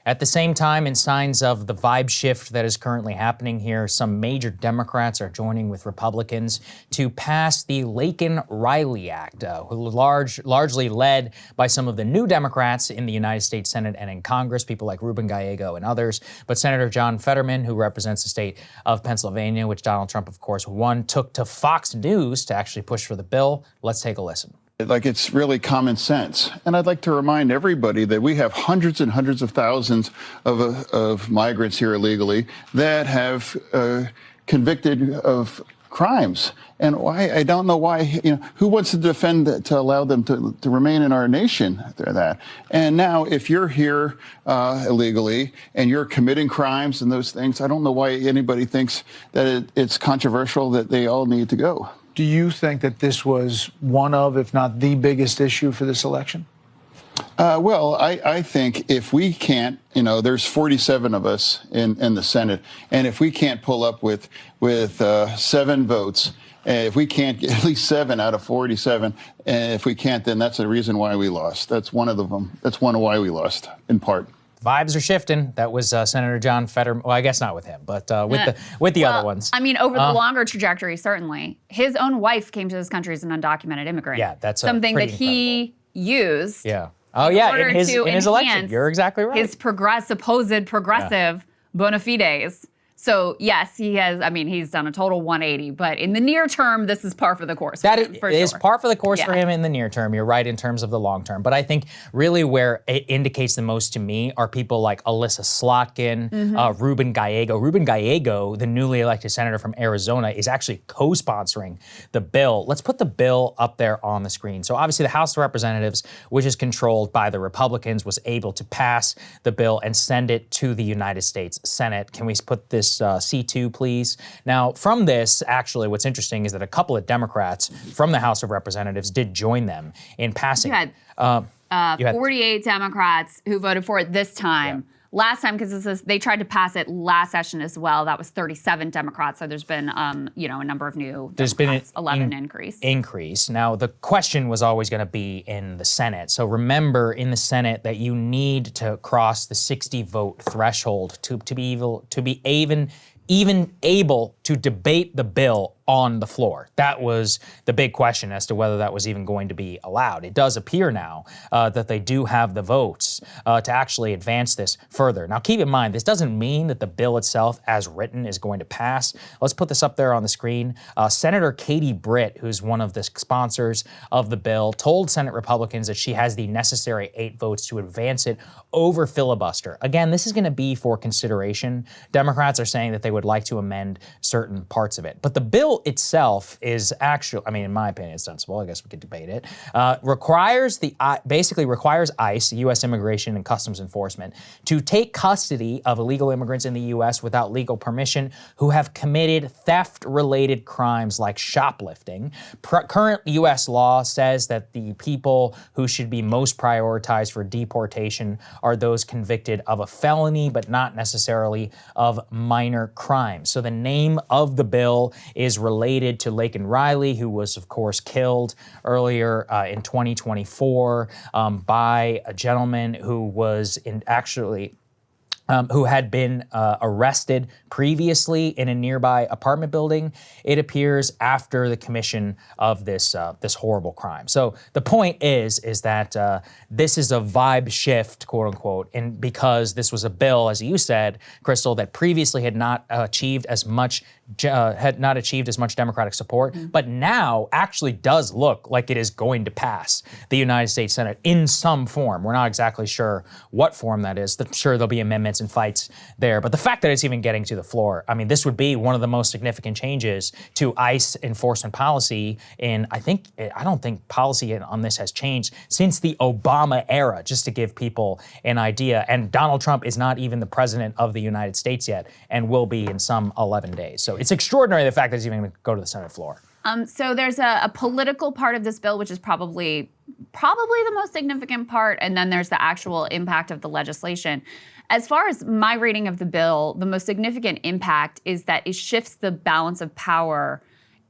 At the same time, in signs of the vibe shift that is currently happening here, some major Democrats are joining with Republicans to pass the Laken Riley Act, largely led by some of the new Democrats in the United States Senate and in Congress, people like Ruben Gallego and others. But Senator John Fetterman, who represents the state of Pennsylvania, which Donald Trump, of course, won, took to Fox News to actually push for the bill. Let's take a listen. Like, it's really common sense. And I'd like to remind everybody that we have hundreds and hundreds of thousands of migrants here illegally that have convicted of crimes. And why, I don't know why, who wants to defend that, to allow them to remain in our nation after that? And now, if you're here illegally and you're committing crimes and those things, I don't know why anybody thinks that it's controversial that they all need to go. Do you think that this was one of, if not the biggest issue for this election? Well, I think if we can't, there's 47 of us in the Senate, and if we can't pull up with 7 votes, if we can't get at least 7 out of 47, and if we can't, then that's the reason why we lost. That's one of them. That's one of why we lost, in part. Vibes are shifting. That was Senator John Fetterman. Well, I guess not with him, but with the other ones. I mean, over the longer trajectory, certainly. His own wife came to this country as an undocumented immigrant. Yeah, that's something that he used. Yeah. Oh, yeah, in his election. You're exactly right. His supposed progressive bona fides. So, yes, he has, he's done a total 180, but in the near term, this is par for the course. That is par for the course for him in the near term. You're right in terms of the long term. But I think really where it indicates the most to me are people like Alyssa Slotkin, Ruben Gallego. Ruben Gallego, the newly elected senator from Arizona, is actually co-sponsoring the bill. Let's put the bill up there on the screen. So obviously the House of Representatives, which is controlled by the Republicans, was able to pass the bill and send it to the United States Senate. Can we put this C2, please? Now, from this, actually, what's interesting is that a couple of Democrats from the House of Representatives did join them in passing. You had 48 Democrats who voted for it this time. Yeah. Last time, because they tried to pass it last session as well, that was 37 Democrats. So there's been, a number of new Democrats. There's been 11 increase. Now, the question was always going to be in the Senate. So remember, in the Senate, that you need to cross the 60-vote threshold to be even able to debate the bill on the floor. That was the big question as to whether that was even going to be allowed. It does appear now that they do have the votes to actually advance this further. Now, keep in mind, this doesn't mean that the bill itself as written is going to pass. Let's put this up there on the screen. Senator Katie Britt, who's one of the sponsors of the bill, told Senate Republicans that she has the necessary 8 votes to advance it over filibuster. Again, this is going to be for consideration. Democrats are saying that they would like to amend certain parts of it. But the bill itself is actually, in my opinion, it's sensible. I guess we could debate it. Basically requires ICE, U.S. Immigration and Customs Enforcement, to take custody of illegal immigrants in the U.S. without legal permission who have committed theft-related crimes like shoplifting. Current U.S. law says that the people who should be most prioritized for deportation are those convicted of a felony, but not necessarily of minor crimes. So the name of the bill is related to Laken Riley, who was, of course, killed earlier in 2024 by a gentleman who was who had been arrested previously in a nearby apartment building, it appears, after the commission of this horrible crime. So the point is that this is a vibe shift, quote unquote, and because this was a bill, as you said, Krystal, that previously had not achieved as much Democratic support, but now actually does look like it is going to pass the United States Senate in some form. We're not exactly sure what form that is. I'm sure there'll be amendments and fights there, but the fact that it's even getting to the floor, this would be one of the most significant changes to ICE enforcement policy I don't think policy on this has changed since the Obama era, just to give people an idea. And Donald Trump is not even the president of the United States yet, and will be in some 11 days. So it's extraordinary the fact that it's even going to go to the Senate floor. So there's a political part of this bill, which is probably the most significant part, and then there's the actual impact of the legislation. As far as my reading of the bill, the most significant impact is that it shifts the balance of power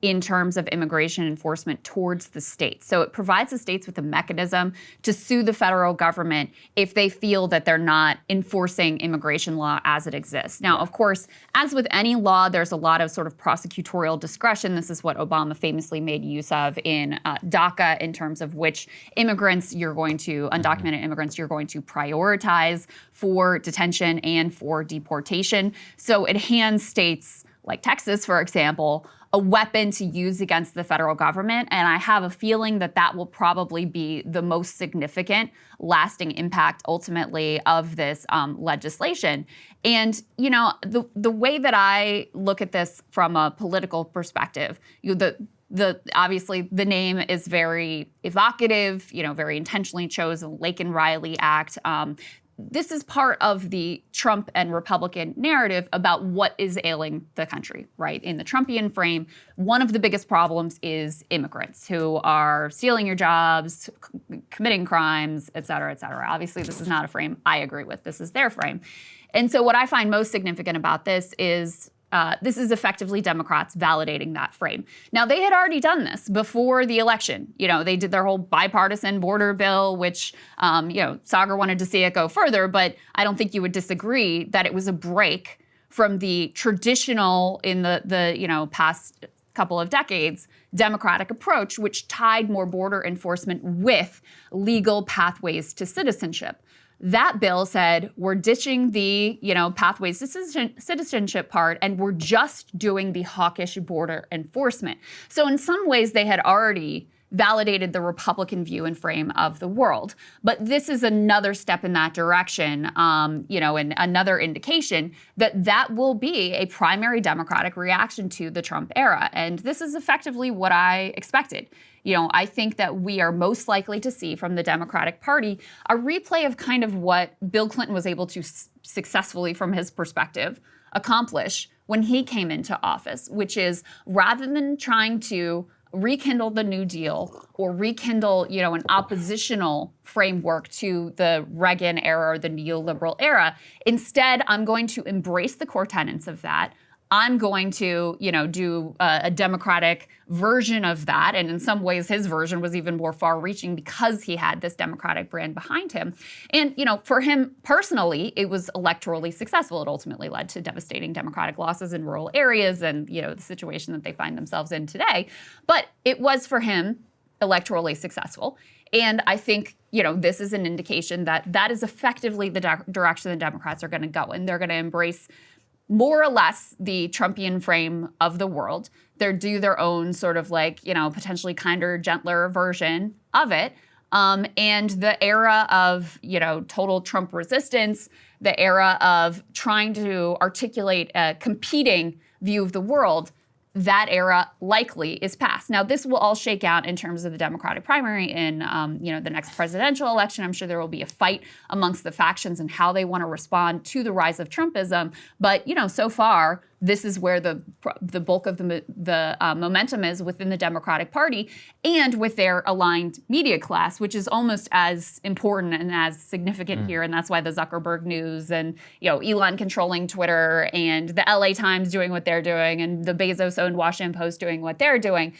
in terms of immigration enforcement towards the states. So it provides the states with a mechanism to sue the federal government if they feel that they're not enforcing immigration law as it exists. Now, of course, as with any law, there's a lot of sort of prosecutorial discretion. This is what Obama famously made use of in DACA in terms of which immigrants you're going to, undocumented immigrants, you're going to prioritize for detention and for deportation. So it hands states like Texas, for example, a weapon to use against the federal government. And I have a feeling that that will probably be the most significant lasting impact ultimately of this legislation. And, you know, the way that I look at this from a political perspective, obviously the name is very evocative, you know, very intentionally chosen, Laken Riley Act. This is part of the Trump and Republican narrative about what is ailing the country, right? In the Trumpian frame, one of the biggest problems is immigrants who are stealing your jobs, committing crimes, et cetera, et cetera. Obviously, this is not a frame I agree with. This is their frame. And so what I find most significant about this is effectively Democrats validating that frame. Now, they had already done this before the election. You know, they did their whole bipartisan border bill, which, you know, Saagar wanted to see it go further, but I don't think you would disagree that it was a break from the traditional, in the you know, past couple of decades, Democratic approach, which tied more border enforcement with legal pathways to citizenship. That bill said, we're ditching the, you know, pathways to citizenship part, and we're just doing the hawkish border enforcement. So in some ways, they had already validated the Republican view and frame of the world. But this is another step in that direction, you know, and another indication that that will be a primary Democratic reaction to the Trump era. And this is effectively what I expected. You know, I think that we are most likely to see from the Democratic Party a replay of kind of what Bill Clinton was able to successfully, from his perspective, accomplish when he came into office, which is rather than trying to rekindle the New Deal or rekindle, you know, an oppositional framework to the Reagan era or the neoliberal era, instead, I'm going to embrace the core tenets of that. I'm going to, you know, do a Democratic version of that. And in some ways, his version was even more far-reaching because he had this Democratic brand behind him. And, you know, for him personally, it was electorally successful. It ultimately led to devastating Democratic losses in rural areas and, you know, the situation that they find themselves in today. But it was, for him, electorally successful. And I think, you know, this is an indication that that is effectively the direction the Democrats are going to go. And they're going to embrace more or less the Trumpian frame of the world. They're do their own sort of like, you know, potentially kinder, gentler version of it. And the era of, you know, total Trump resistance, the era of trying to articulate a competing view of the world, that era likely is past. Now, this will all shake out in terms of the Democratic primary in, you know, the next presidential election. I'm sure there will be a fight amongst the factions and how they want to respond to the rise of Trumpism. But, you know, so far, this is where the bulk of the momentum is within the Democratic Party and with their aligned media class, which is almost as important and as significant here. And that's why the Zuckerberg news and, you know, Elon controlling Twitter and the LA Times doing what they're doing and the Bezos-owned Washington Post doing what they're doing,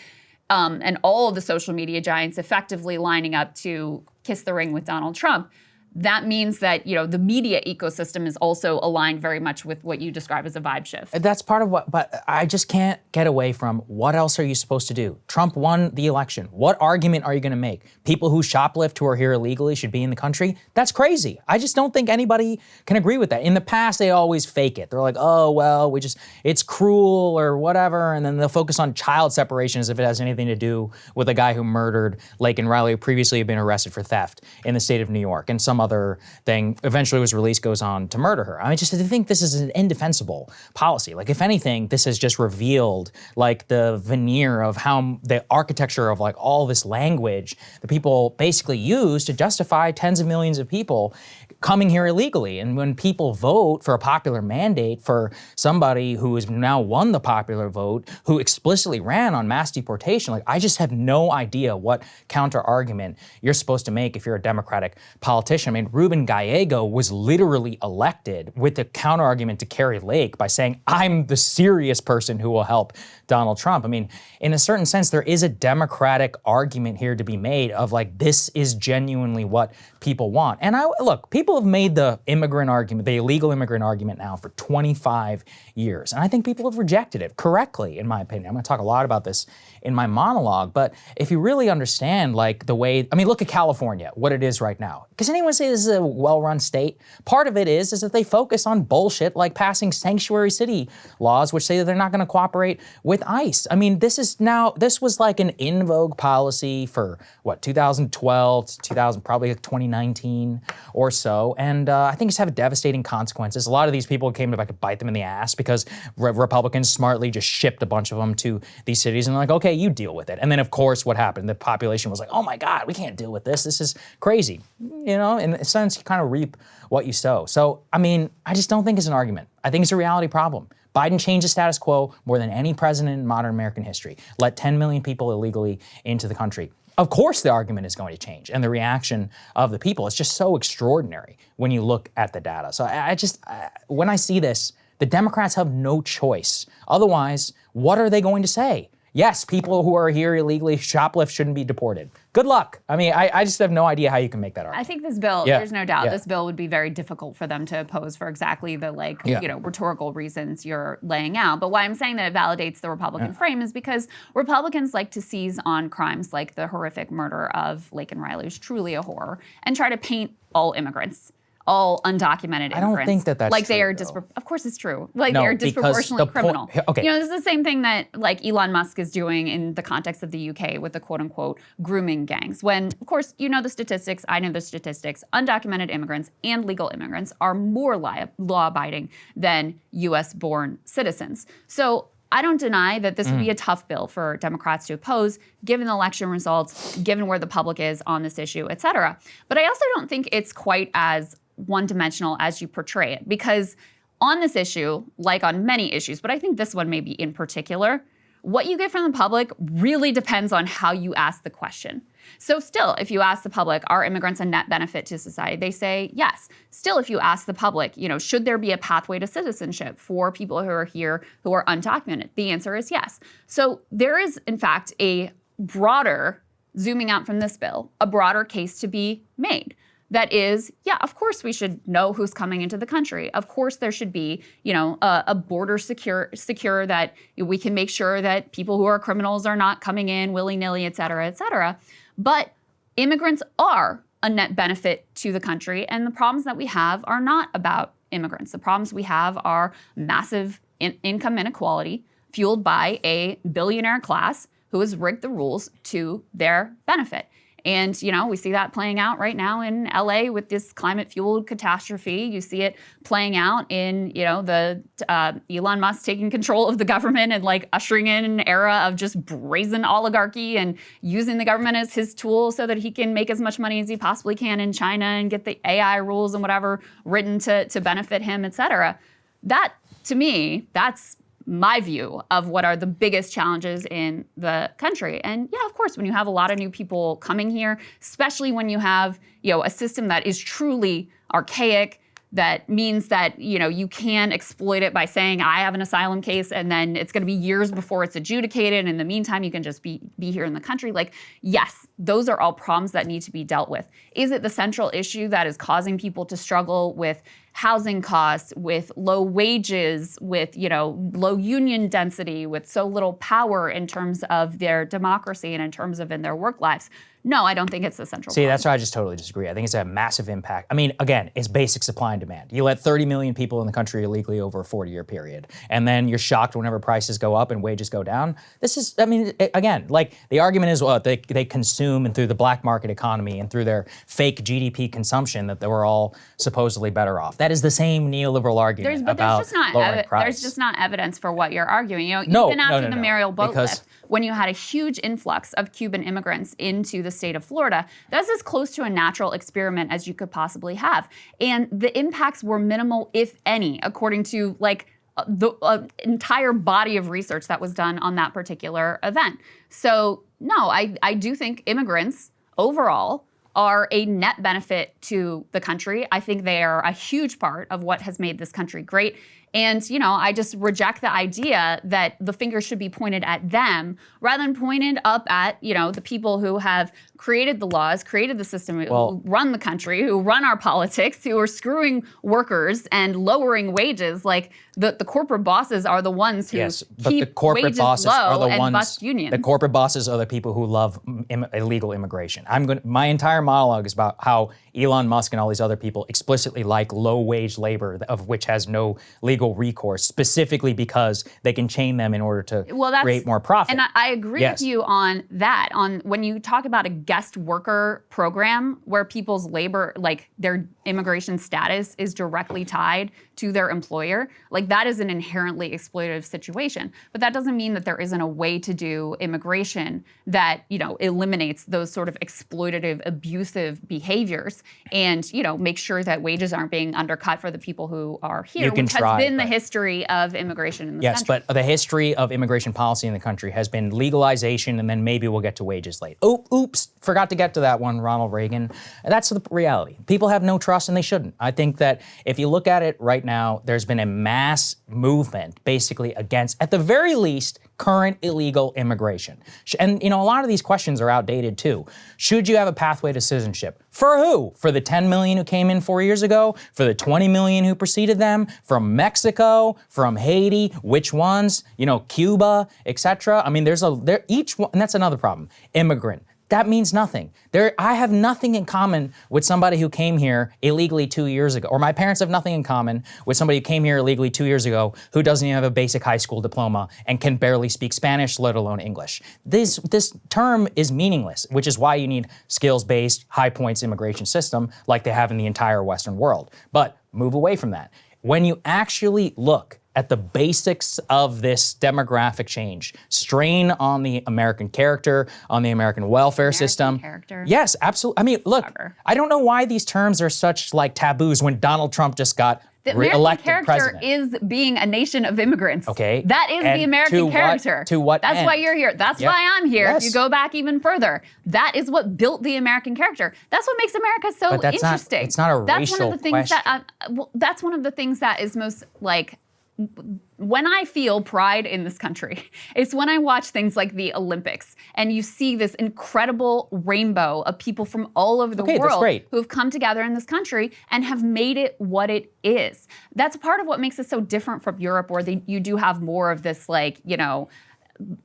and all of the social media giants effectively lining up to kiss the ring with Donald Trump. That means that, you know, the media ecosystem is also aligned very much with what you describe as a vibe shift. That's part of what, but I just can't get away from what else are you supposed to do? Trump won the election. What argument are you going to make? People who shoplift, who are here illegally, should be in the country? That's crazy. I just don't think anybody can agree with that. In the past, they always fake it. They're like, oh, well, it's cruel or whatever, and then they'll focus on child separation as if it has anything to do with a guy who murdered Laken Riley, who previously had been arrested for theft in the state of New York, and some other thing, eventually was released, goes on to murder her. I think this is an indefensible policy. Like, if anything, this has just revealed like the veneer of how the architecture of like all this language that people basically use to justify tens of millions of people coming here illegally. And when people vote for a popular mandate for somebody who has now won the popular vote, who explicitly ran on mass deportation, like, I just have no idea what counter argument you're supposed to make if you're a Democratic politician. I mean, Ruben Gallego was literally elected with the counterargument to Carrie Lake by saying, I'm the serious person who will help Donald Trump. I mean, in a certain sense, there is a democratic argument here to be made of like, this is genuinely what people want. And look, people have made the immigrant argument, the illegal immigrant argument now for 25 years. And I think people have rejected it correctly, in my opinion. I'm gonna talk a lot about this in my monologue, but if you really understand like the way, I mean, look at California, what it is right now. Does anyone say this is a well-run state? Part of it is that they focus on bullshit like passing sanctuary city laws, which say that they're not gonna cooperate with ICE. I mean, this was like an in vogue policy for what, 2012 to 2000, probably like 2019 or so. And I think it's having devastating consequences. A lot of these people came to bite them in the ass because Republicans smartly just shipped a bunch of them to these cities and they're like, okay, you deal with it. And then of course what happened? The population was like, oh my God, we can't deal with this. This is crazy. You know, in a sense, you kind of reap what you sow. So, I mean, I just don't think it's an argument. I think it's a reality problem. Biden changed the status quo more than any president in modern American history. Let 10 million people illegally into the country. Of course the argument is going to change, and the reaction of the people is just so extraordinary when you look at the data. So when I see this, the Democrats have no choice. Otherwise, what are they going to say? Yes, people who are here illegally, shoplift, shouldn't be deported. Good luck. I mean, I just have no idea how you can make that argument. I think this bill, there's no doubt, this bill would be very difficult for them to oppose for exactly the rhetorical reasons you're laying out. But why I'm saying that it validates the Republican frame is because Republicans like to seize on crimes like the horrific murder of Laken Riley, who's truly a horror, and try to paint all immigrants, all undocumented immigrants. I don't think that that's like they true, are of course it's true. Like No, they are because disproportionately the criminal. okay. You know, this is the same thing that like Elon Musk is doing in the context of the UK with the quote unquote grooming gangs. When of course you know the statistics, I know the statistics, undocumented immigrants and legal immigrants are more law-abiding than US born citizens. So I don't deny that this would be a tough bill for Democrats to oppose, given the election results, given where the public is on this issue, et cetera. But I also don't think it's quite as one-dimensional as you portray it, because on this issue, like on many issues, but I think this one maybe in particular, what you get from the public really depends on how you ask the question. So still, if you ask the public, are immigrants a net benefit to society? They say yes. Still, if you ask the public, you know, should there be a pathway to citizenship for people who are here who are undocumented? The answer is yes. So there is, in fact, a broader, zooming out from this bill, a broader case to be made. That is, yeah, of course we should know who's coming into the country. Of course there should be, you know, a border secure that we can make sure that people who are criminals are not coming in willy-nilly, et cetera, et cetera. But immigrants are a net benefit to the country, and the problems that we have are not about immigrants. The problems we have are massive income inequality fueled by a billionaire class who has rigged the rules to their benefit. And, you know, we see that playing out right now in LA with this climate-fueled catastrophe. You see it playing out in, you know, the Elon Musk taking control of the government and like ushering in an era of just brazen oligarchy and using the government as his tool so that he can make as much money as he possibly can in China and get the AI rules and whatever written to benefit him, et cetera. That, to me, that's my view of what are the biggest challenges in the country. And yeah, of course, when you have a lot of new people coming here, especially when you have, you know, a system that is truly archaic, that means that, you know, you can exploit it by saying, I have an asylum case, and then it's going to be years before it's adjudicated. And in the meantime, you can just be here in the country. Like, yes, those are all problems that need to be dealt with. Is it the central issue that is causing people to struggle with housing costs, with low wages, with, you know, low union density, with so little power in terms of their democracy and in terms of in their work lives? No, I don't think it's the central problem. That's why I just totally disagree. I think it's a massive impact. I mean, again, it's basic supply and demand. You let 30 million people in the country illegally over a 40-year period, and then you're shocked whenever prices go up and wages go down. This is, I mean, again, like the argument is, well, they consume, and through the black market economy and through their fake GDP consumption that they were all supposedly better off. That is the same neoliberal argument about lowering price. There's just not evidence for what you're arguing. You know, even after the Mariel boat lift, when you had a huge influx of Cuban immigrants into the state of Florida, that's as close to a natural experiment as you could possibly have. And the impacts were minimal, if any, according to like the entire body of research that was done on that particular event. So no, I do think immigrants overall are a net benefit to the country. I think they are a huge part of what has made this country great. And, I just reject the idea that the finger should be pointed at them rather than pointed up at, the people who have created the laws, created the system, who run the country, who run our politics, who are screwing workers and lowering wages. Like the corporate bosses are the ones who keep wages low and bust unions. The corporate bosses are the people who love illegal immigration. My entire monologue is about how Elon Musk and all these other people explicitly like low-wage labor, of which has no legal recourse, specifically because they can chain them in order to create more profit. And I agree with you on that. On when you talk about a guest worker program where people's labor, like their immigration status, is directly tied to their employer, like that is an inherently exploitative situation. But that doesn't mean that there isn't a way to do immigration that, eliminates those sort of exploitative, abusive behaviors and, make sure that wages aren't being undercut for the people who are here, which has been the history of immigration in this country. Yes, but the history of immigration policy in the country has been legalization, and then maybe we'll get to wages late. Oops, forgot to get to that one, Ronald Reagan. That's the reality. People have no trust, and they shouldn't. I think that if you look at it right now, there's been a mass movement basically against, at the very least, current illegal immigration. And, a lot of these questions are outdated too. Should you have a pathway to citizenship? For who? For the 10 million who came in 4 years ago? For the 20 million who preceded them? From Mexico? From Haiti? Which ones? Cuba, etc. I mean, each one, and that's another problem. Immigrant. That means nothing. I have nothing in common with somebody who came here illegally 2 years ago, or my parents have nothing in common with somebody who came here illegally 2 years ago who doesn't even have a basic high school diploma and can barely speak Spanish, let alone English. This term is meaningless, which is why you need skills-based, high points immigration system like they have in the entire Western world. But move away from that. When you actually look at the basics of this demographic change, strain on the American character, on the American welfare system. Character. Yes, absolutely. I mean, look, I don't know why these terms are such like taboos when Donald Trump just got re-elected president. The American character is being a nation of immigrants. Okay. That is the American character. To what That's end? why you're here. That's why I'm here. Yes. If you go back even further, that is what built the American character. That's what makes America so interesting. It's not a racial question. That's one of the things that is most like, when I feel pride in this country, it's when I watch things like the Olympics and you see this incredible rainbow of people from all over the world who have come together in this country and have made it what it is. That's part of what makes it so different from Europe, where you do have more of this, like,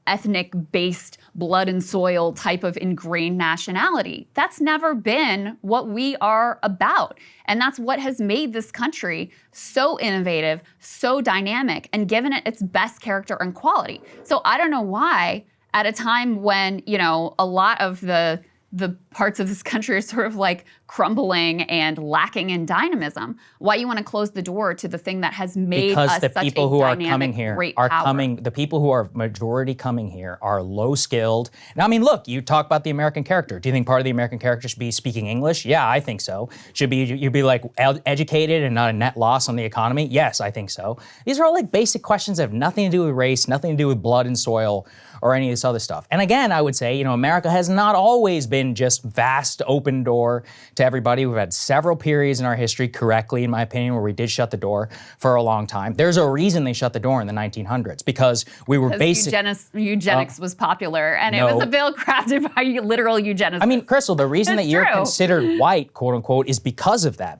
ethnic-based, blood and soil type of ingrained nationality. That's never been what we are about. And that's what has made this country so innovative, so dynamic, and given it its best character and quality. So I don't know why, at a time when, a lot of the parts of this country are sort of like crumbling and lacking in dynamism, why you want to close the door to the thing that has made us such a dynamic, great power. Because the people who are coming here are coming, the people who are majority coming here are low skilled. Now, I mean, look, you talk about the American character. Do you think part of the American character should be speaking English? Yeah, I think so. Should be, you'd be like educated and not a net loss on the economy? Yes, I think so. These are all like basic questions that have nothing to do with race, nothing to do with blood and soil, or any of this other stuff. And again, I would say, America has not always been just vast open door to everybody. We've had several periods in our history, correctly, in my opinion, where we did shut the door for a long time. There's a reason they shut the door in the 1900s, because we were basically... Eugenics was popular, and it was a bill crafted by literal eugenicists. I mean, Krystal, the reason that you're considered white, quote unquote, is because of that.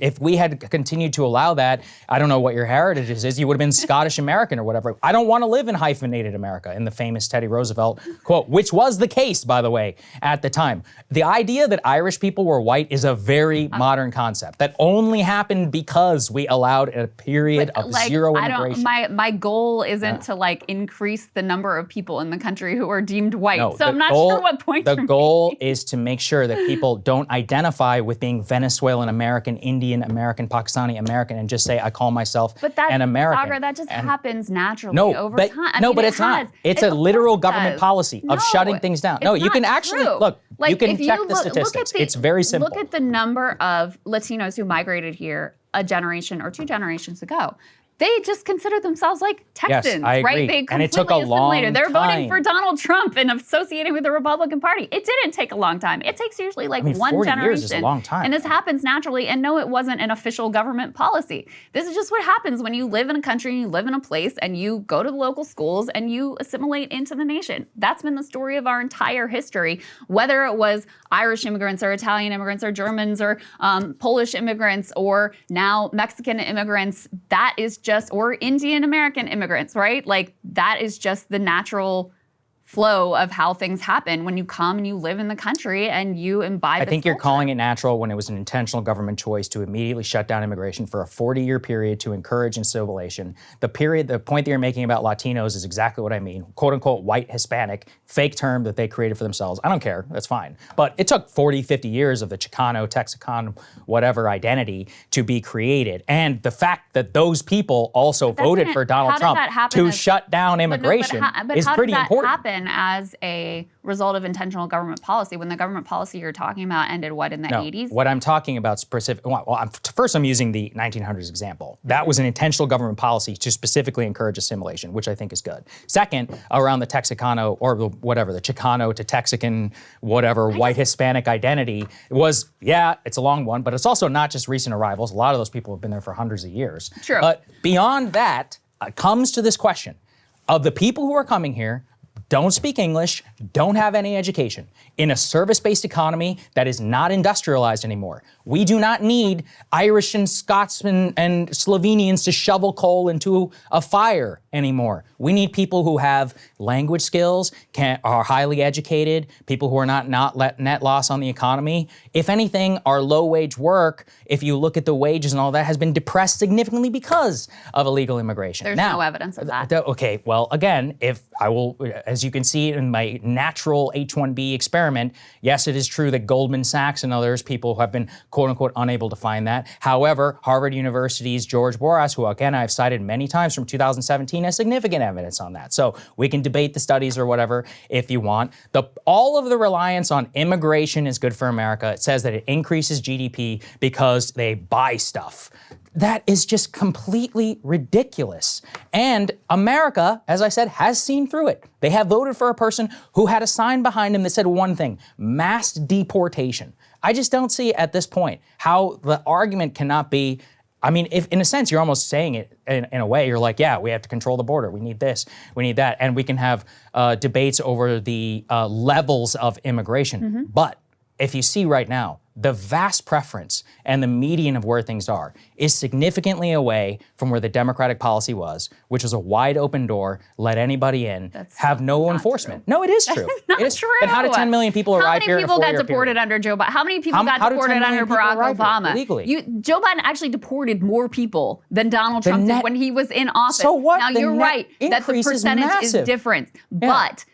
If we had continued to allow that, I don't know what your heritage is, you would have been Scottish American or whatever. I don't want to live in hyphenated America, in the famous Teddy Roosevelt quote, which was the case, by the way, at the time. The idea that Irish people were white is a very modern concept that only happened because we allowed a period of zero immigration. My goal isn't to increase the number of people in the country who are deemed white. No, so I'm not sure what point the goal is to make sure that people don't identify with being Venezuelan American, Indian American, Pakistani American, and just say, I call myself an American. Saagar, that just happens naturally over time. But it's not. It's a literal government policy of shutting things down. No, you can actually, look, you can check the statistics. It's very simple. Look at the number of Latinos who migrated here a generation or two generations ago. They just consider themselves like Texans, I agree. right? They And it took a completely long assimilated. They're voting time. for Donald Trump and associating with the Republican Party. It didn't take a long time. It takes usually like one 40 generation. years is a long time. And this happens naturally. And no, it wasn't an official government policy. This is just what happens when you live in a country and you live in a place and you go to the local schools and you assimilate into the nation. That's been the story of our entire history, whether it was Irish immigrants or Italian immigrants or Germans or Polish immigrants or now Mexican immigrants. That is just, or Indian American immigrants, right? Like that is just the natural flow of how things happen when you come and you live in the country and you imbibe. I think you're calling it natural when it was an intentional government choice to immediately shut down immigration for a 40-year period to encourage assimilation. The point that you're making about Latinos is exactly what I mean. "Quote unquote white Hispanic," fake term that they created for themselves. I don't care, that's fine. But it took 40, 50 years of the Chicano, Texacan, whatever identity to be created. And the fact that those people also voted for Donald Trump to shut down immigration is pretty important. Happen as a result of intentional government policy when the government policy you're talking about ended in the 80s? What I'm talking about first I'm using the 1900s example. That was an intentional government policy to specifically encourage assimilation, which I think is good. Second, around the Texicano or whatever, the Chicano to Texican, whatever, white Hispanic identity was, yeah, it's a long one, but it's also not just recent arrivals. A lot of those people have been there for hundreds of years. True. But beyond that, it comes to this question of the people who are coming here, don't speak English, don't have any education, in a service-based economy that is not industrialized anymore. We do not need Irish and Scotsmen and Slovenians to shovel coal into a fire anymore. We need people who have language skills, are highly educated, people who are not net loss on the economy. If anything, our low-wage work, if you look at the wages and all that, has been depressed significantly because of illegal immigration. There's no evidence of that. Okay, well, again, as you can see in my natural H-1B experiment, yes, it is true that Goldman Sachs and others, people who have been quote-unquote unable to find that. However, Harvard University's George Boras, who again I've cited many times from 2017, has significant evidence on that. So we can debate the studies or whatever if you want. All of the reliance on immigration is good for America. It says that it increases GDP because they buy stuff. That is just completely ridiculous. And America, as I said, has seen through it. They have voted for a person who had a sign behind him that said one thing: mass deportation. I just don't see at this point how the argument cannot be, I mean, if in a sense you're almost saying it in a way, you're like, yeah, we have to control the border. We need this, we need that. And we can have debates over the levels of immigration. Mm-hmm. But if you see right now, the vast preference and the median of where things are is significantly away from where the Democratic policy was, which was a wide open door, let anybody in, have no enforcement. True. No, it is true. Not it is true. Then how did 10 million people arrive here in a 4-year period? How many people got deported under Joe Biden? How many people got deported under Barack Obama? Joe Biden actually deported more people than Donald Trump did when he was in office. So what? Now, you're right that the percentage is different, but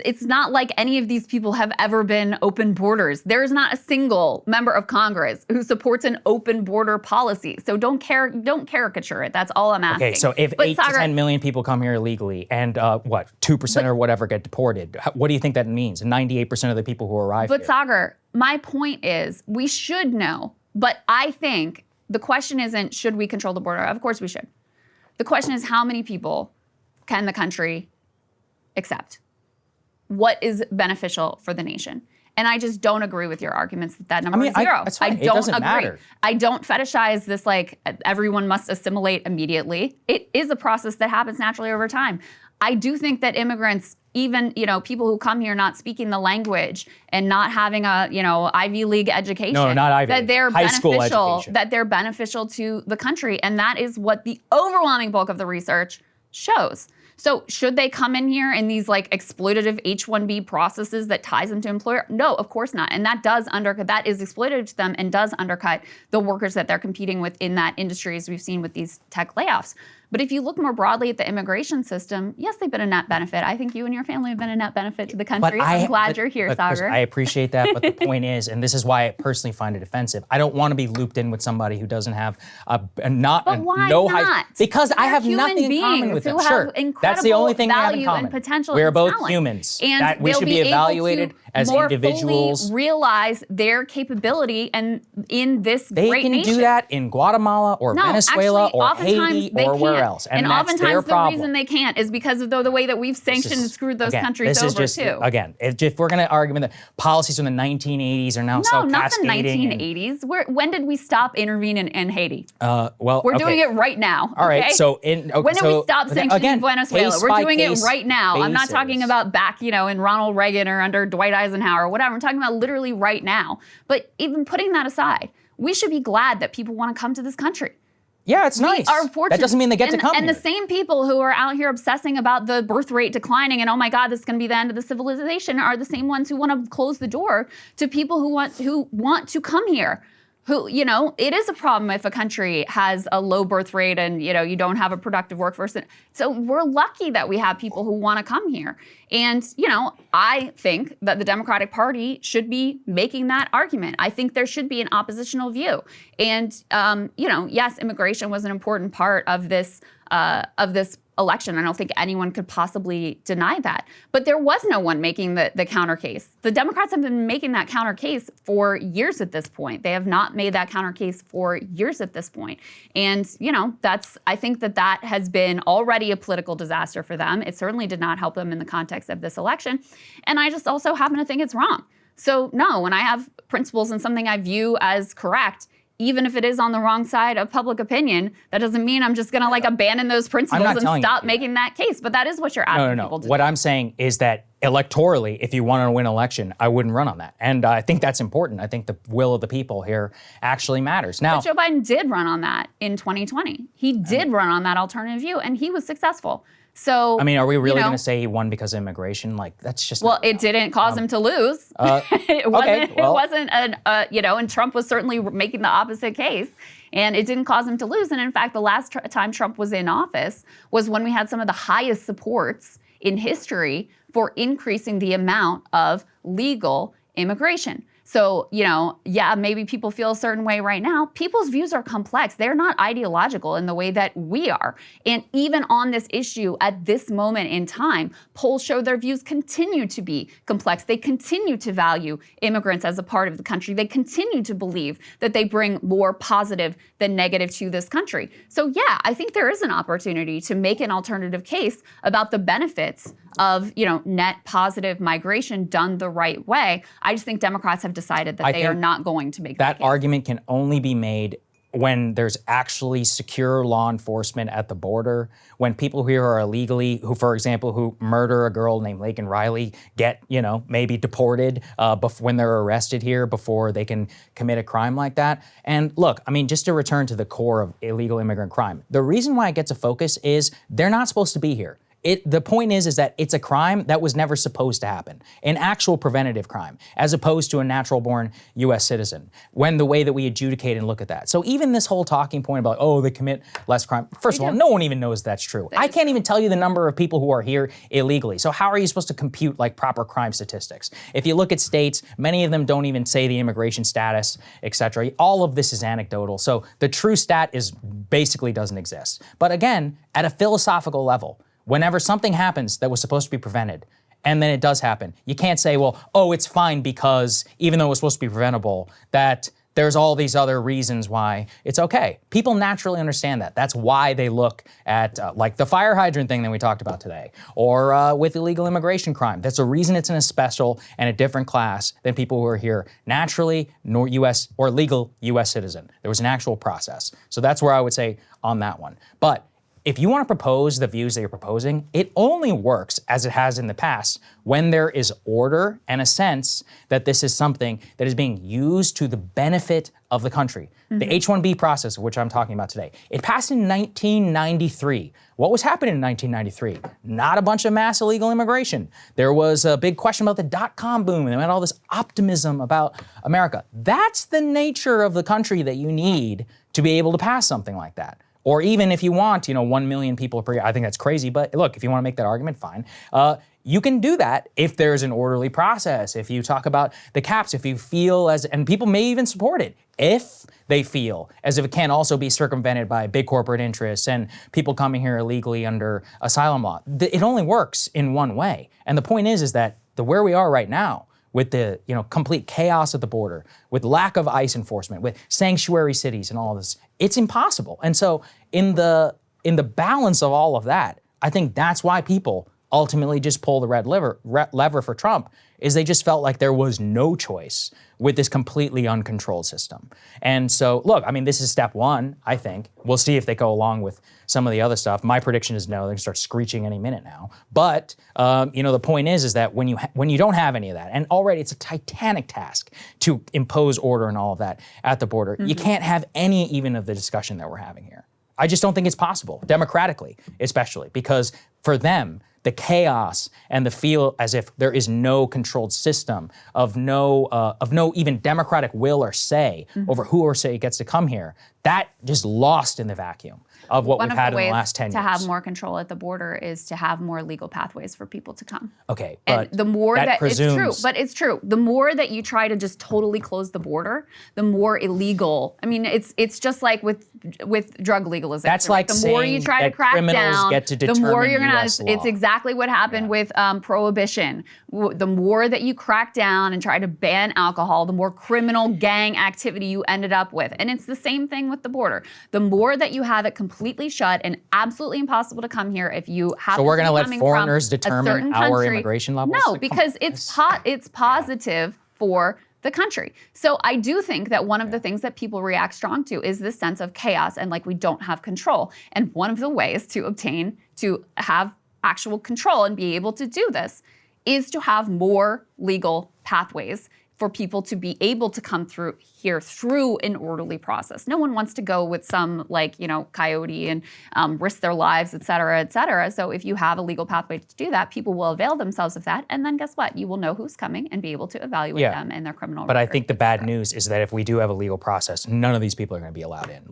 it's not like any of these people have ever been open borders. There is not a single member of Congress who supports an open border policy. So don't caricature it. That's all I'm asking. Okay, so if 8 to 10 million people come here illegally and 2% or whatever get deported, what do you think that means? 98% of the people who arrive here. But Saagar, my point is we should know, but I think the question isn't should we control the border? Of course we should. The question is how many people can the country accept? What is beneficial for the nation? And I just don't agree with your arguments that number is zero. I don't agree. Matter. I don't fetishize this like everyone must assimilate immediately. It is a process that happens naturally over time. I do think that immigrants, even people who come here not speaking the language and not having a Ivy League education, no, not Ivy League. that they're high school education. That they're beneficial to the country, and that is what the overwhelming bulk of the research shows. So should they come in here in these like exploitative H-1B processes that ties them to employer? No, of course not. And that is exploitative to them and does undercut the workers that they're competing with in that industry, as we've seen with these tech layoffs. But if you look more broadly at the immigration system, yes, they've been a net benefit. I think you and your family have been a net benefit to the country. I'm glad you're here, Saagar. I appreciate that, but the point is, and this is why I personally find it offensive, I don't want to be looped in with somebody who doesn't have But why not? Because I have nothing in common with them. Who have incredible That's the only thing we have in value common. and potential. We're and both talent. humans. And That we they'll should be able evaluated to as more individuals. Fully realize their capability and in this They great can nation. do that in Guatemala or No, Venezuela actually, or oftentimes Haiti they or where can't. else. And that's oftentimes their the problem. reason they can't is because of the way that we've sanctioned and screwed those countries over too. Again, if we're going to argue that policies from the 1980s are now so No, not the cascading. 1980s. When did we stop intervening in Haiti? Well, We're doing it right now. All right, okay? so when did we stop sanctioning Venezuela? case We're by doing it case right now. I'm not talking basis. about back, in Ronald Reagan or under Dwight Eisenhower or whatever. I'm talking about literally right now. But even putting that aside, we should be glad that people want to come to this country. Yeah, it's nice. We are fortunate. That doesn't mean they get to come And here. the same people who are out here obsessing about the birth rate declining and, oh my God, this is going to be the end of the civilization are the same ones who want to close the door to people who want to come here. It is a problem if a country has a low birth rate and, you don't have a productive workforce. So we're lucky that we have people who want to come here. And, I think that the Democratic Party should be making that argument. I think there should be an oppositional view. And, yes, immigration was an important part of this election. I don't think anyone could possibly deny that. But there was no one making the counter case. The Democrats have been making that counter case for years at this point. They have not made that counter case for years at this point. And, I think that has been already a political disaster for them. It certainly did not help them in the context of this election. And I just also happen to think it's wrong. So no, when I have principles and something I view as correct, even if it is on the wrong side of public opinion, that doesn't mean I'm just going to abandon those principles and stop making that case. But that is what you're asking people to do. What I'm saying is that electorally, if you want to win an election, I wouldn't run on that. And I think that's important. I think the will of the people here actually matters. Now, but Joe Biden did run on that in 2020. He did run on that alternative view, and he was successful. So, are we really going to say he won because of immigration? That's just it didn't cause him to lose. It wasn't and Trump was certainly making the opposite case, and it didn't cause him to lose. And in fact, the last time Trump was in office was when we had some of the highest supports in history for increasing the amount of legal immigration. So, maybe people feel a certain way right now. People's views are complex. They're not ideological in the way that we are. And even on this issue at this moment in time, polls show their views continue to be complex. They continue to value immigrants as a part of the country. They continue to believe that they bring more positive than negative to this country. So, I think there is an opportunity to make an alternative case about the benefits of, net positive migration done the right way. I just think Democrats have decided that they are not going to make that case. Argument can only be made when there's actually secure law enforcement at the border, when people here are illegally, for example, who murder a girl named Laken Riley, get, maybe deported when they're arrested here before they can commit a crime like that. And look, just to return to the core of illegal immigrant crime, the reason why it gets a focus is they're not supposed to be here. The point is that it's a crime that was never supposed to happen, an actual preventative crime, as opposed to a natural-born U.S. citizen, when the way that we adjudicate and look at that. So even this whole talking point about, they commit less crime, first of all, no one even knows that's true. I can't even tell you the number of people who are here illegally. So how are you supposed to compute proper crime statistics? If you look at states, many of them don't even say the immigration status, et cetera. All of this is anecdotal. So the true stat basically doesn't exist. But again, at a philosophical level, whenever something happens that was supposed to be prevented, and then it does happen, you can't say, it's fine because, even though it was supposed to be preventable, that there's all these other reasons why it's okay. People naturally understand that. That's why they look at, the fire hydrant thing that we talked about today, or with illegal immigration crime. That's a reason it's in a special and a different class than people who are here naturally, nor U.S. or legal U.S. citizen. There was an actual process. So that's where I would say on that one. But if you want to propose the views that you're proposing, it only works, as it has in the past, when there is order and a sense that this is something that is being used to the benefit of the country. Mm-hmm. The H-1B process, which I'm talking about today, it passed in 1993. What was happening in 1993? Not a bunch of mass illegal immigration. There was a big question about the dot-com boom, and they had all this optimism about America. That's the nature of the country that you need to be able to pass something like that. Or even if you want, 1 million people per year, I think that's crazy. But look, if you want to make that argument, fine. You can do that if there's an orderly process. If you talk about the caps, if you feel and people may even support it, if they feel as if it can also be circumvented by big corporate interests and people coming here illegally under asylum law. It only works in one way. And the point is that where we are right now, with the complete chaos at the border, with lack of ICE enforcement, with sanctuary cities and all this, it's impossible. And so in the balance of all of that, I think that's why people ultimately just pull the red lever for Trump, is they just felt like there was no choice with this completely uncontrolled system. And so, look, I mean, this is step one, I think. We'll see if they go along with some of the other stuff. My prediction is no, they're gonna start screeching any minute now. But, the point is that when you don't have any of that, and already it's a titanic task to impose order and all of that at the border, you can't have any even of the discussion that we're having here. I just don't think it's possible, democratically especially, because for them, the chaos and the feel as if there is no controlled system of no even democratic will or say over who or say gets to come here, that just lost in the vacuum of what we've had in the last 10 years. To have more control at the border is to have more legal pathways for people to come. Okay, but and the more that presumes, it's true, but it's true. The more that you try to just totally close the border, the more illegal. I mean, it's just like with drug legalization. That's like the more you try to crack down, the more you're gonna. US law. It's exactly what happened with prohibition. The more that you crack down and try to ban alcohol, the more criminal gang activity you ended up with. And it's the same thing with the border. The more that you have it completely shut and absolutely impossible to come here if you have. So we're going to let foreigners determine our immigration levels? No, because it's positive for the country. So I do think that one of the things that people react strong to is this sense of chaos and like we don't have control. And one of the ways to have actual control and be able to do this is to have more legal pathways for people to be able to come through here through an orderly process. No one wants to go with some coyote and risk their lives, et cetera, et cetera. So if you have a legal pathway to do that, people will avail themselves of that. And then guess what? You will know who's coming and be able to evaluate them and their criminal record. I think the bad news is that if we do have a legal process, none of these people are going to be allowed in.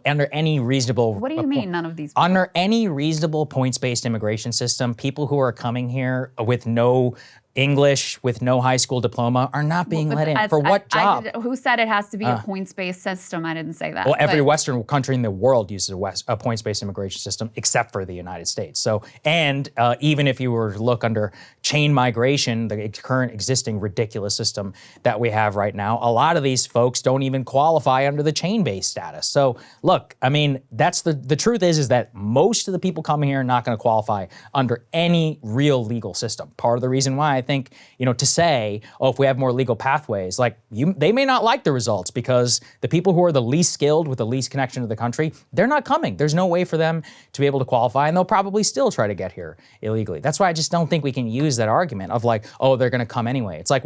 Under any reasonable... What do you mean none of these people? Under any reasonable points-based immigration system, people who are coming here with no English, with no high school diploma, are not being let in. For what job? Who said it has to be a points-based system? I didn't say that. Well, every Western country in the world uses a points-based immigration system, except for the United States. So, and even if you were to look under chain migration, the current existing ridiculous system that we have right now, a lot of these folks don't even qualify under the chain-based status. So, look, I mean, that's the truth is that most of the people coming here are not going to qualify under any real legal system. Part of the reason why I think, to say, if we have more legal pathways, they may not like the results because the people who are the least skilled with the least connection to the country, they're not coming. There's no way for them to be able to qualify, and they'll probably still try to get here illegally. That's why I just don't think we can use that argument of they're going to come anyway. It's like,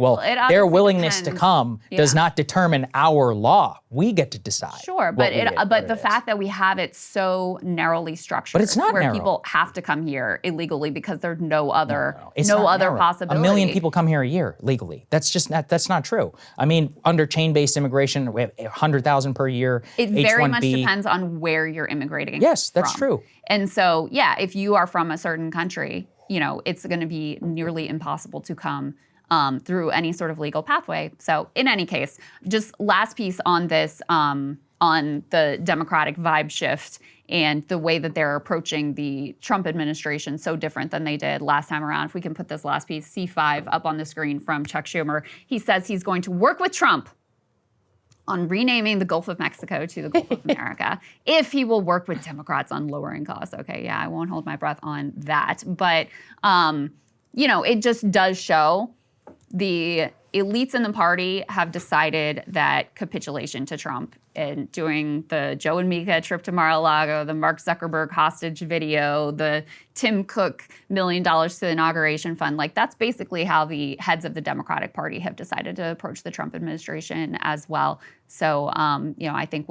their willingness to come does not determine our law. We get to decide. Sure, but the fact that we have it so narrowly structured, but it's not where narrow. People have to come here illegally because there's no other narrow. possibility. 1 million people come here a year legally. That's not true. I mean, under chain-based immigration, we have 100,000 per year. It very much depends on where you're immigrating. Yes, that's from. true. And so, if you are from a certain country, it's going to be nearly impossible to come through any sort of legal pathway. So in any case, just last piece on this, on the Democratic vibe shift and the way that they're approaching the Trump administration so different than they did last time around. If we can put this last piece, C5, up on the screen from Chuck Schumer. He says he's going to work with Trump on renaming the Gulf of Mexico to the Gulf of America if he will work with Democrats on lowering costs. Okay, yeah, I won't hold my breath on that. But, it just does show the elites in the party have decided that capitulation to Trump and doing the Joe and Mika trip to Mar-a-Lago, the Mark Zuckerberg hostage video, the Tim Cook $1 million to the inauguration fund, that's basically how the heads of the Democratic Party have decided to approach the Trump administration as well. So, I think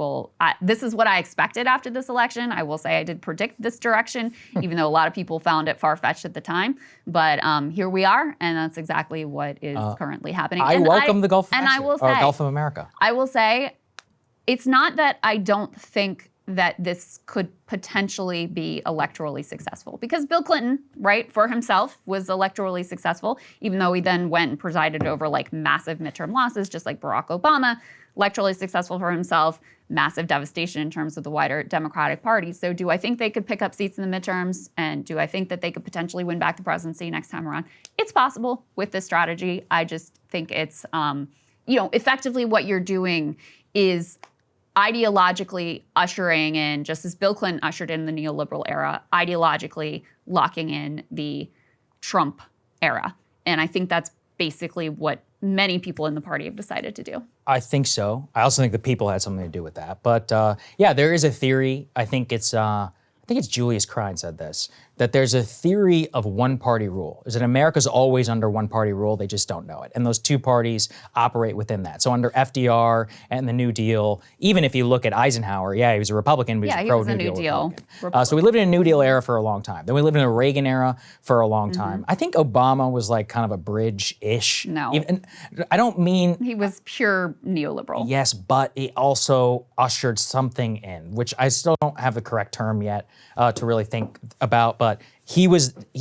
this is what I expected after this election. I will say I did predict this direction, even though a lot of people found it far-fetched at the time. But here we are, and that's exactly what is currently happening. I welcome the Gulf of Mexico, I will say, or Gulf of America. I will say, it's not that I don't think that this could potentially be electorally successful. Because Bill Clinton, right, for himself was electorally successful, even though he then went and presided over like massive midterm losses, just like Barack Obama, electorally successful for himself, massive devastation in terms of the wider Democratic Party. So do I think they could pick up seats in the midterms? And do I think that they could potentially win back the presidency next time around? It's possible with this strategy. I just think it's, effectively what you're doing is ideologically ushering in, just as Bill Clinton ushered in the neoliberal era, ideologically locking in the Trump era. And I think that's basically what many people in the party have decided to do. I think so. I also think the people had something to do with that. But yeah, there is a theory. I think it's Julius Krein said this, that there's a theory of one-party rule. Is that America's always under one-party rule, they just don't know it. And those two parties operate within that. So under FDR and the New Deal, even if you look at Eisenhower, yeah, he was a Republican, but he was a pro-New Deal Republican. So we lived in a New Deal era for a long time. Then we lived in a Reagan era for a long time. I think Obama was like kind of a bridge-ish. No. I don't mean... He was pure neoliberal. Yes, but he also ushered something in, which I still don't have the correct term yet to really think about, but he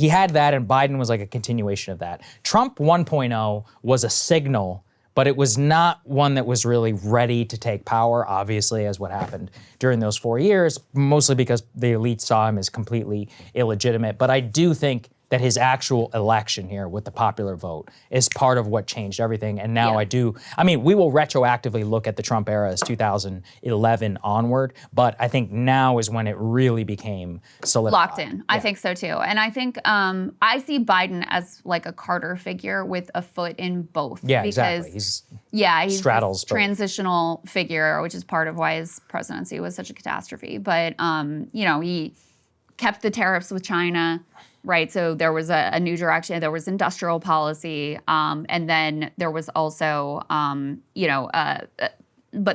had that, and Biden was like a continuation of that. Trump 1.0 was a signal, but it was not one that was really ready to take power, obviously, as what happened during those 4 years, mostly because the elite saw him as completely illegitimate. But I do think that his actual election here with the popular vote is part of what changed everything. And now we will retroactively look at the Trump era as 2011 onward, but I think now is when it really became solidified. Locked in. I think so too. And I think I see Biden as like a Carter figure with a foot in both. Yeah, because, exactly. He straddles this transitional figure, which is part of why his presidency was such a catastrophe. But, he kept the tariffs with China. Right, so there was a new direction. There was industrial policy, and then there was also, but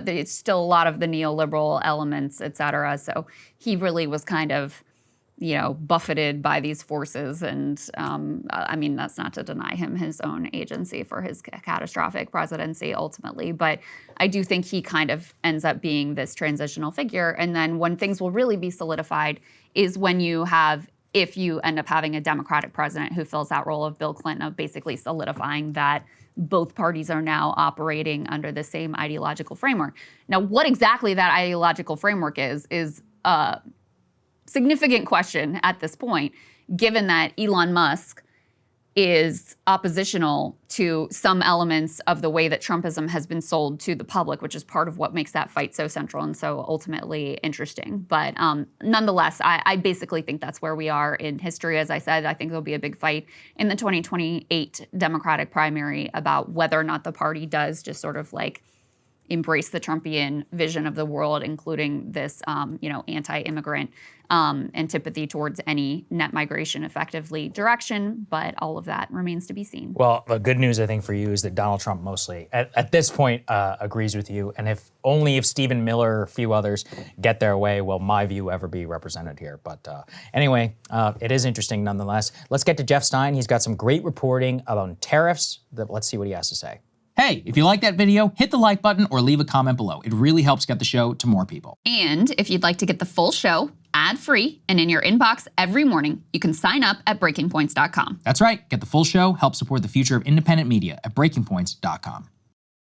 it's still a lot of the neoliberal elements, et cetera. So he really was kind of, buffeted by these forces. And that's not to deny him his own agency for his catastrophic presidency ultimately. But I do think he kind of ends up being this transitional figure. And then when things will really be solidified is when if you end up having a Democratic president who fills that role of Bill Clinton, of basically solidifying that both parties are now operating under the same ideological framework. Now, what exactly that ideological framework is a significant question at this point, given that Elon Musk is oppositional to some elements of the way that Trumpism has been sold to the public, which is part of what makes that fight so central and so ultimately interesting. But nonetheless, I basically think that's where we are in history. As I said, I think there'll be a big fight in the 2028 Democratic primary about whether or not the party does just sort of like embrace the Trumpian vision of the world, including this, anti-immigrant antipathy towards any net migration effectively direction. But all of that remains to be seen. Well, the good news, I think, for you is that Donald Trump mostly, at this point, agrees with you. And if Stephen Miller or a few others get their way, will my view ever be represented here? But anyway, it is interesting nonetheless. Let's get to Jeff Stein. He's got some great reporting on tariffs. Let's see what he has to say. Hey, if you like that video, hit the like button or leave a comment below. It really helps get the show to more people. And if you'd like to get the full show ad-free and in your inbox every morning, you can sign up at breakingpoints.com. That's right. Get the full show, help support the future of independent media at breakingpoints.com.